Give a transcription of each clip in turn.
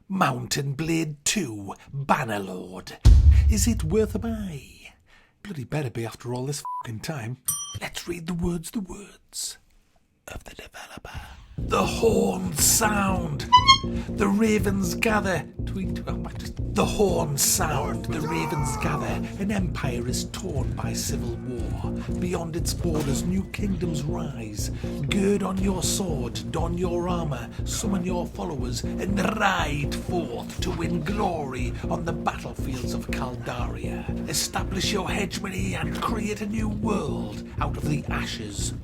Mountain Blade II Bannerlord. Is it worth a buy? Bloody better be after all this fucking time. Let's read the words of the developer. The horns sound. The ravens gather. The horns sound. The ravens gather. An empire is torn by civil war. Beyond its borders, new kingdoms rise. Gird on your sword, don your armor, summon your followers, and ride forth to win glory on the battlefields of Caldaria. Establish your hegemony and create a new world out of the ashes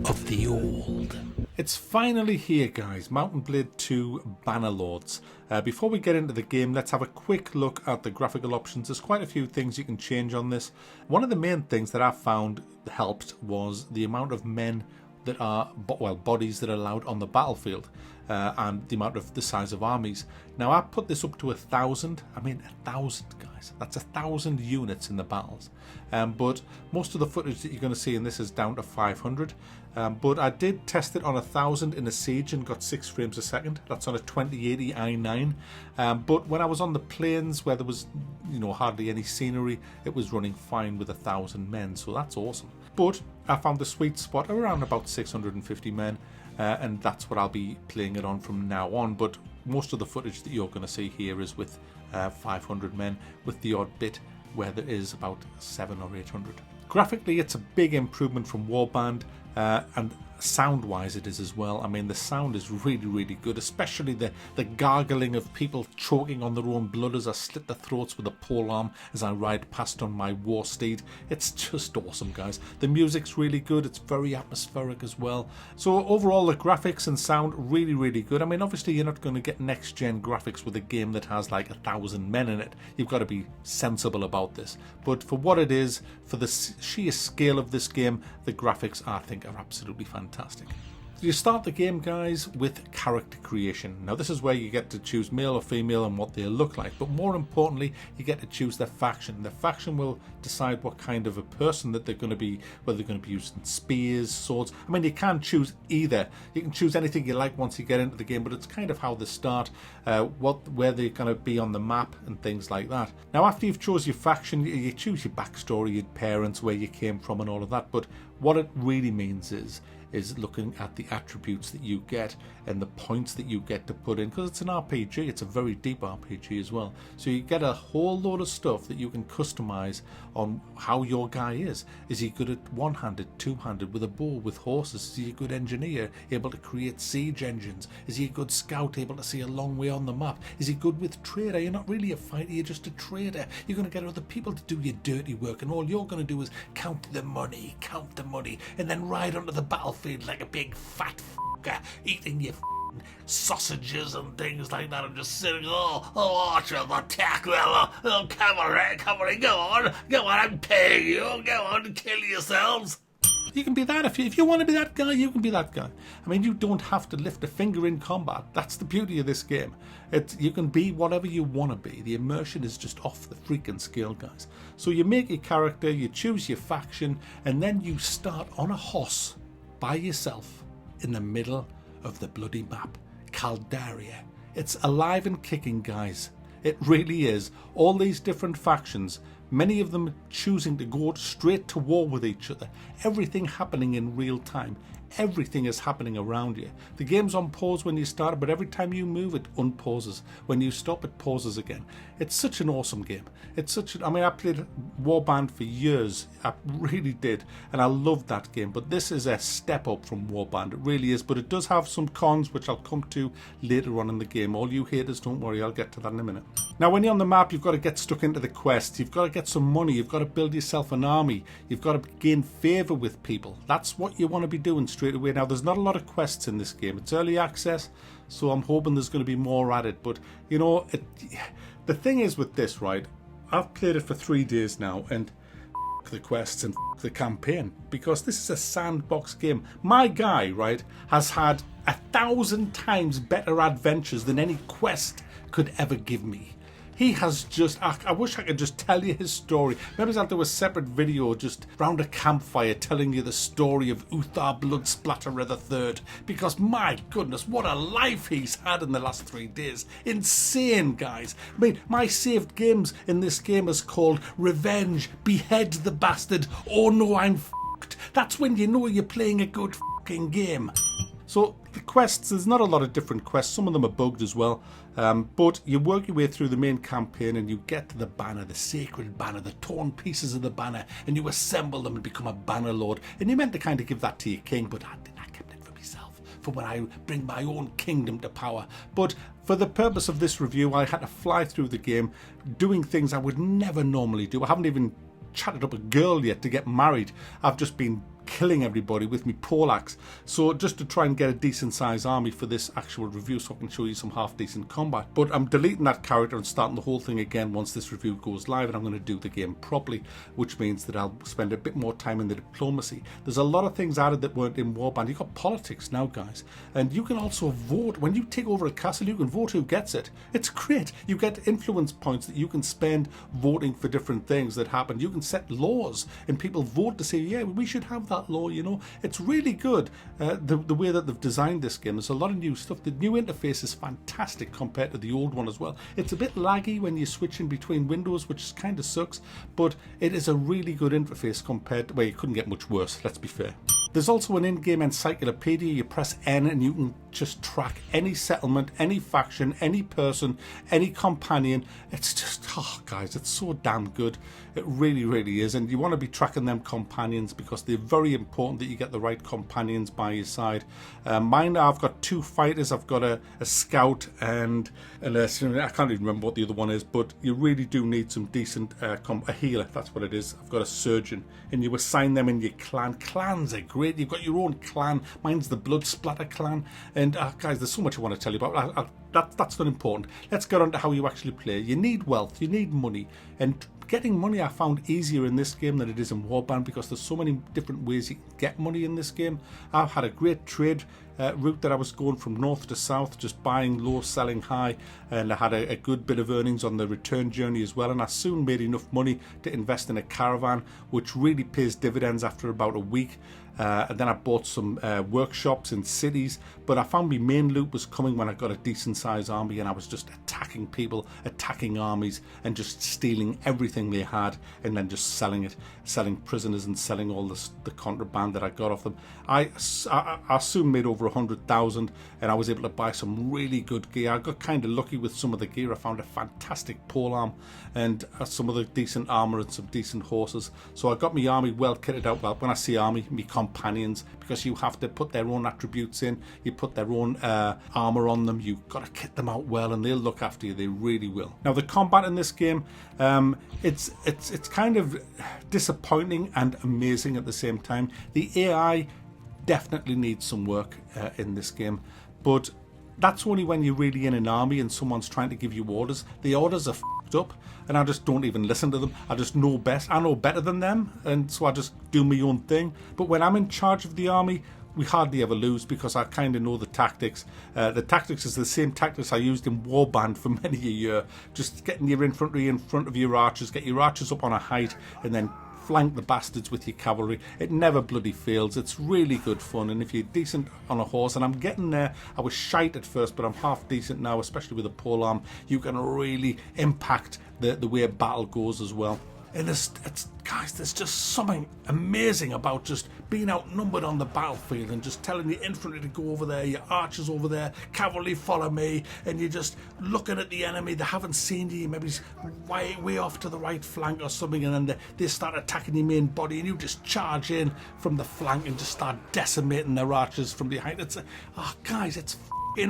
of the old. It's finally here, guys. Mountain Blade II Bannerlords. Before we get into the game, let's have a quick look at the graphical options. There's quite a few things you can change on this. One of the main things that I found helped was the amount of men that are, bodies that are allowed on the battlefield, and the amount of the size of armies. Now I put this up to 1,000. I mean 1,000, guys. That's 1,000 units in the battles. But most of the footage that you're going to see in this is down to 500. But I did test it on 1,000 in a siege and got 6 frames a second. That's on a 2080 i9. But when I was on the plains where there was, hardly any scenery, it was running fine with 1,000 men. So that's awesome. But I found the sweet spot around about 650 men, and that's what I'll be playing it on from now on. But most of the footage that you're going to see here is with 500 men, with the odd bit where there is about 700 or 800. Graphically, it's a big improvement from Warband, and sound-wise it is as well. I mean, the sound is really, really good, especially the gargling of people choking on their own blood as I slit their throats with a polearm as I ride past on my war steed. It's just awesome, guys. The music's really good. It's very atmospheric as well. So overall, the graphics and sound really, really good. I mean, obviously you're not going to get next-gen graphics with a game that has like 1,000 men in it. You've got to be sensible about this. But for what it is, for the sheer scale of this game, the graphics, I think, are absolutely fantastic. You start the game, guys, with character creation. Now this is where you get to choose male or female and what they look like, but more importantly you get to choose their faction. The faction will decide what kind of a person that they're going to be, whether they're going to be using spears, swords. I mean, you can choose either. You can choose anything you like once you get into the game, but it's kind of how they start, where they're going to be on the map and things like that. Now after you've chose your faction, you choose your backstory, your parents, where you came from and all of that, but what it really means is looking at the attributes that you get and the points that you get to put in, because it's an RPG, it's a very deep RPG as well. So you get a whole load of stuff that you can customize on how your guy is. Is he good at one-handed, two-handed, with a bow, with horses? Is he a good engineer, able to create siege engines? Is he a good scout, able to see a long way on the map? Is he good with trader? You're not really a fighter, you're just a trader. You're going to get other people to do your dirty work, and all you're going to do is count the money, and then ride onto the battlefield like a big fat fucker, eating your sausages and things like that, and just sitting, archers, attack, cavalry, go on, I'm paying you, go on, kill yourselves. You can be that. If you want to be that guy, you can be that guy. I mean, you don't have to lift a finger in combat. That's the beauty of this game. You can be whatever you want to be. The immersion is just off the freaking scale, guys. So you make your character, you choose your faction, and then you start on a horse by yourself in the middle of the bloody map, Caldaria. It's alive and kicking, guys. It really is. All these different factions, many of them choosing to go straight to war with each other. Everything happening in real time. Everything is happening around you. The game's on pause when you start, but every time you move, it unpauses. When you stop, it pauses again. It's such an awesome game. I played Warband for years. I really did, and I loved that game. But this is a step up from Warband. It really is. But it does have some cons, which I'll come to later on in the game. All you haters, don't worry. I'll get to that in a minute. Now, when you're on the map, you've got to get stuck into the quest. You've got to get some money. You've got to build yourself an army. You've got to gain favour with people. That's what you want to be doing straight away. Now, there's not a lot of quests in this game. It's early access, so I'm hoping there's going to be more at it. But, the thing is with this, right, I've played it for 3 days now, and the quests and the campaign, because this is a sandbox game. My guy, right, has had 1,000 times better adventures than any quest could ever give me. He has just, I wish I could just tell you his story. Maybe I'll do a separate video just round a campfire telling you the story of Uthar Bloodsplatterer III. Because my goodness, what a life he's had in the last 3 days. Insane, guys. I mean, my saved games in this game is called Revenge, Behead the Bastard, Oh No I'm F***ed. That's when you know you're playing a good f***ing game. So the quests, there's not a lot of different quests. Some of them are bugged as well. But you work your way through the main campaign and you get to the banner, the sacred banner, the torn pieces of the banner, and you assemble them and become a Bannerlord. And you're meant to kind of give that to your king, but I kept it for myself, for when I bring my own kingdom to power. But for the purpose of this review, I had to fly through the game, doing things I would never normally do. I haven't even chatted up a girl yet to get married. I've just been killing everybody with me poleaxe. So just to try and get a decent sized army for this actual review so I can show you some half decent combat. But I'm deleting that character and starting the whole thing again once this review goes live, and I'm going to do the game properly, which means that I'll spend a bit more time in the diplomacy. There's a lot of things added that weren't in Warband. You've got politics now, guys, and you can also vote. When you take over a castle, you can vote who gets it. It's great. You get influence points that you can spend voting for different things that happen. You can set laws and people vote to say, yeah, we should have that law, you know. It's really good, the way that they've designed this game. There's a lot of new stuff. The new interface is fantastic compared to the old one as well. It's a bit laggy when you're switching between windows, which kind of sucks, but it is a really good interface compared to, well, it couldn't get much worse, let's be fair. There's also an in-game encyclopedia. You press N and you can just track any settlement, any faction, any person, any companion. It's just, oh guys, it's so damn good. It really, really is. And you want to be tracking them companions because they're very important that you get the right companions by your side. Mine, I've got 2 fighters. I've got a scout and I can't even remember what the other one is, but you really do need some decent, a healer, that's what it is. I've got a surgeon, and you assign them in your clan. Clans are great. You've got your own clan. Mine's the Bloodsplatter clan. And guys, there's so much I want to tell you about. That's not important. Let's get on to how you actually play. You need wealth. You need money. And getting money I found easier in this game than it is in Warband because there's so many different ways you can get money in this game. I've had a great trade route that I was going from north to south, just buying low, selling high, and I had a good bit of earnings on the return journey as well, and I soon made enough money to invest in a caravan, which really pays dividends after about a week. And then I bought some workshops in cities, but I found my main loot was coming when I got a decent sized army, and I was just attacking people, attacking armies, and just stealing everything they had, and then just selling it, selling prisoners and selling all the contraband that I got off them. I soon made over 100,000, and I was able to buy some really good gear. I got kind of lucky with some of the gear. I found a fantastic polearm and some of the decent armor and some decent horses. So I got my army well kitted out. Well, when I say army, me companions, because you have to put their own attributes in, you put their own armor on them, you've got to kit them out well, and they'll look after you. They really will. Now the combat in this game, it's kind of disappointing and amazing at the same time. The AI definitely needs some work in this game, but that's only when you're really in an army and someone's trying to give you orders. The orders are f***ed up, and I just don't even listen to them. I just know best. I know better than them, and so I just do my own thing. But when I'm in charge of the army, we hardly ever lose because I kind of know the tactics. The tactics is the same tactics I used in Warband for many a year. Just getting your infantry in front of your archers, get your archers up on a height, and then flank the bastards with your cavalry. It never bloody fails. It's really good fun, and if you're decent on a horse, and I'm getting there, I was shite at first, but I'm half decent now, especially with a polearm, you can really impact the way a battle goes as well. And guys, there's just something amazing about just being outnumbered on the battlefield and just telling your infantry to go over there, your archers over there, cavalry follow me, and you're just looking at the enemy. They haven't seen you, maybe way off to the right flank or something, and then they start attacking your main body, and you just charge in from the flank and just start decimating their archers from behind. Guys, it's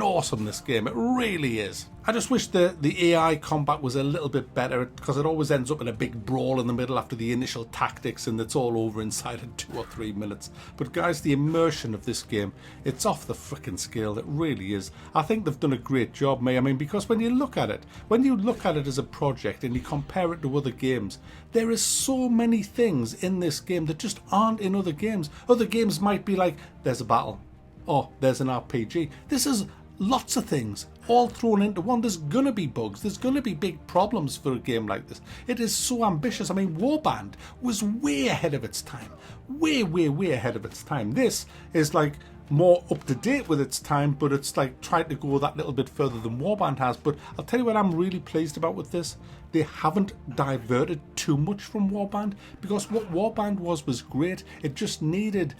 awesome, this game. It really is. I just wish the AI combat was a little bit better, because it always ends up in a big brawl in the middle after the initial tactics, and it's all over inside of 2 or 3 minutes. But guys, the immersion of this game, it's off the frickin' scale. It really is. I think they've done a great job, mate. I mean, because when you look at it as a project and you compare it to other games, there is so many things in this game that just aren't in other games. Other games might be like, there's a battle, oh, there's an RPG. This is lots of things all thrown into one. There's gonna be bugs, there's gonna be big problems for a game like this. It is so ambitious. I mean, Warband was way ahead of its time, way ahead of its time. This is like more up to date with its time, but it's like tried to go that little bit further than Warband has. But I'll tell you what I'm really pleased about with this: they haven't diverted too much from Warband, because what Warband was great. It just needed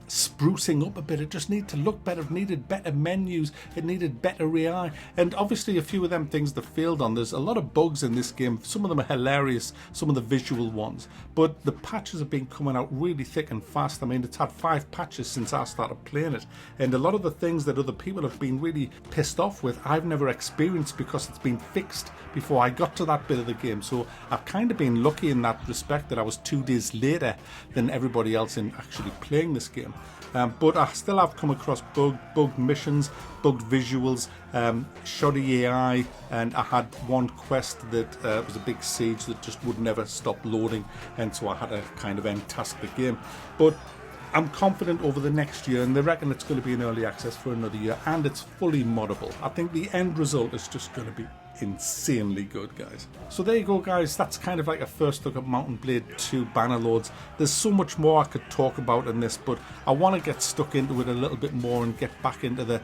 sprucing up a bit. It just needed to look better. It needed better menus. It needed better AI. And obviously a few of them things that failed on. There's a lot of bugs in this game. Some of them are hilarious, some of the visual ones. But the patches have been coming out really thick and fast. I mean, it's had 5 patches since I started playing it. And a lot of the things that other people have been really pissed off with, I've never experienced because it's been fixed before I got to that bit of the game. So I've kind of been lucky in that respect, that I was 2 days later than everybody else in actually playing this game. But I still have come across bugged missions, bugged visuals, shoddy AI, and I had one quest that was a big siege that just would never stop loading, and so I had to kind of end task the game. But I'm confident over the next year, and they reckon it's going to be in early access for another year, and it's fully moddable. I think the end result is just going to be insanely good, guys. So there you go, guys. That's kind of like a first look at Mountain Blade 2 Bannerlords. There's so much more I could talk about in this, but I want to get stuck into it a little bit more and get back into the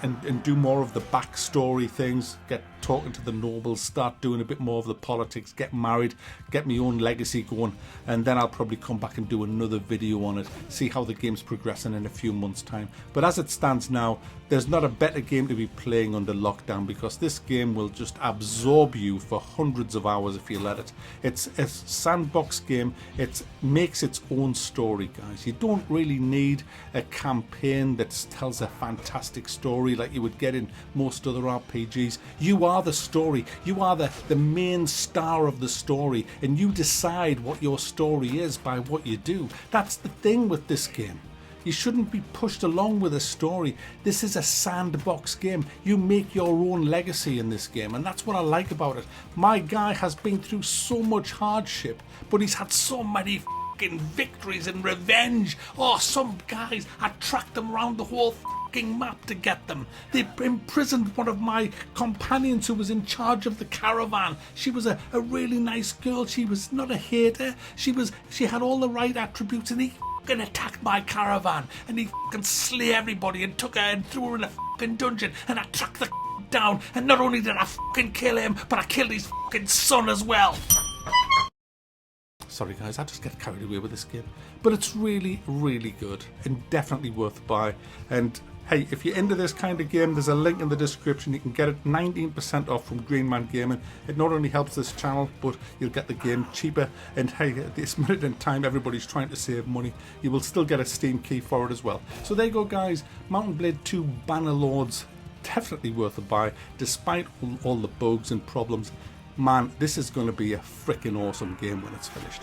and do more of the backstory things, get talking to the nobles, start doing a bit more of the politics, get married, get my own legacy going, and then I'll probably come back and do another video on it, see how the game's progressing in a few months' time. But as it stands now, there's not a better game to be playing under lockdown, because this game will just absorb you for hundreds of hours if you let it. It's a sandbox game. It makes its own story, guys. You don't really need a campaign that tells a fantastic story like you would get in most other RPGs. You are the story. You are the main star of the story, and you decide what your story is by what you do. That's the thing with this game. You shouldn't be pushed along with a story. This is a sandbox game. You make your own legacy in this game, and that's what I like about it. My guy has been through so much hardship, but he's had so many fucking victories and revenge. Oh, some guys, I tracked them around the whole fucking map to get them. They imprisoned one of my companions who was in charge of the caravan. She was a really nice girl. She was not a hater. She had all the right attributes, and he fucking attacked my caravan, and he fucking slay everybody and took her and threw her in a fucking dungeon, and I tracked the down, and not only did I fucking kill him, but I killed his fucking son as well. Sorry guys, I just get carried away with this game. But it's really, really good and definitely worth a buy. And hey, if you're into this kind of game, there's a link in the description. You can get it 19% off from Green Man Gaming. It not only helps this channel, but you'll get the game cheaper. And hey, at this minute in time, everybody's trying to save money. You will still get a Steam key for it as well. So there you go, guys. Mountain Blade 2 Bannerlords, definitely worth a buy, despite all the bugs and problems. Man, this is going to be a freaking awesome game when it's finished.